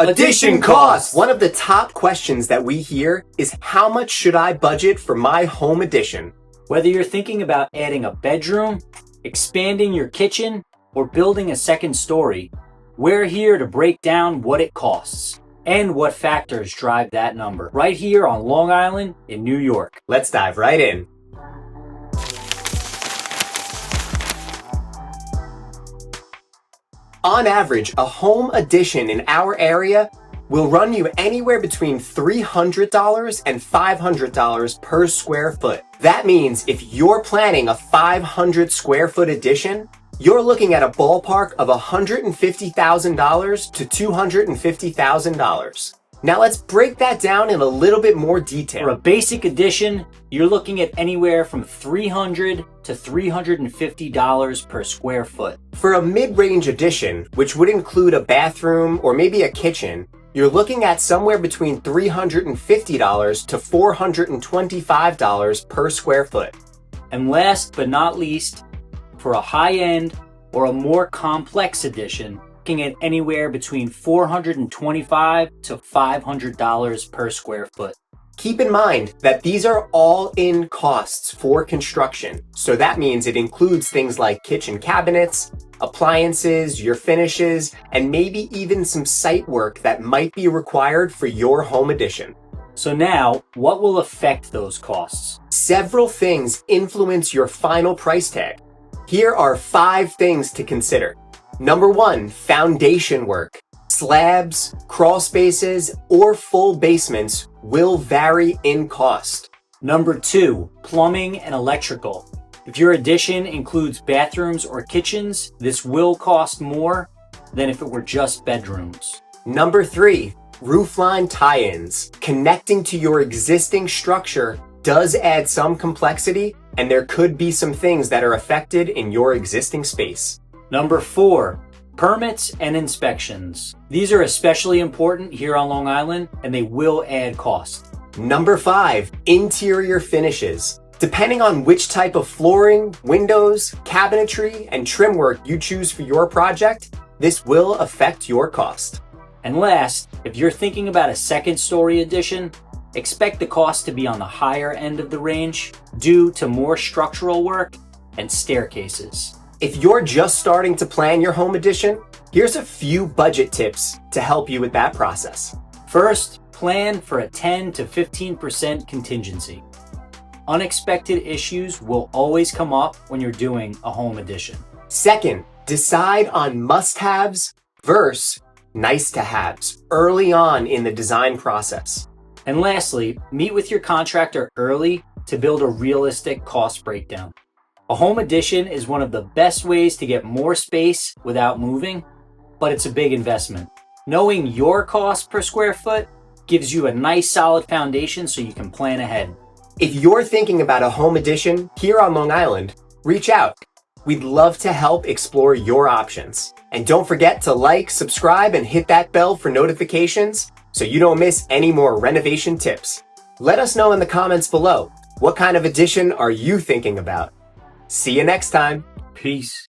Addition costs! One of the top questions that we hear is, how much should I budget for my home addition? Whether you're thinking about adding a bedroom, expanding your kitchen, or building a second story, we're here to break down what it costs and what factors drive that number, right here on Long Island in New York. Let's dive right in. On average, a home addition in our area will run you anywhere between $300 and $500 per square foot. That means if you're planning a 500 square foot addition, you're looking at a ballpark of $150,000 to $250,000. Now let's break that down in a little bit more detail. For a basic addition, you're looking at anywhere from $300 to $350 per square foot. For a mid-range addition, which would include a bathroom or maybe a kitchen, you're looking at somewhere between $350 to $425 per square foot. And last but not least, for a high-end or a more complex addition, looking at anywhere between $425 to $500 per square foot. Keep in mind that these are all-in costs for construction. So that means it includes things like kitchen cabinets, appliances, your finishes, and maybe even some site work that might be required for your home addition. So now, what will affect those costs? Several things influence your final price tag. Here are 5 things to consider. Number 1, foundation work. Slabs, crawl spaces, or full basements will vary in cost. Number 2, plumbing and electrical. If your addition includes bathrooms or kitchens, this will cost more than if it were just bedrooms. Number 3, roofline tie-ins. Connecting to your existing structure does add some complexity, and there could be some things that are affected in your existing space. Number 4, permits and inspections. These are especially important here on Long Island, and they will add cost. Number 5, interior finishes. Depending on which type of flooring, windows, cabinetry, and trim work you choose for your project, this will affect your cost. And last, if you're thinking about a second story addition, expect the cost to be on the higher end of the range due to more structural work and staircases. If you're just starting to plan your home addition, here's a few budget tips to help you with that process. First, plan for a 10 to 15% contingency. Unexpected issues will always come up when you're doing a home addition. Second, decide on must-haves versus nice-to-haves early on in the design process. And lastly, meet with your contractor early to build a realistic cost breakdown. A home addition is one of the best ways to get more space without moving, but it's a big investment. Knowing your cost per square foot gives you a nice solid foundation so you can plan ahead. If you're thinking about a home addition here on Long Island, reach out. We'd love to help explore your options. And don't forget to like, subscribe, and hit that bell for notifications so you don't miss any more renovation tips. Let us know in the comments below, what kind of addition are you thinking about? See you next time. Peace.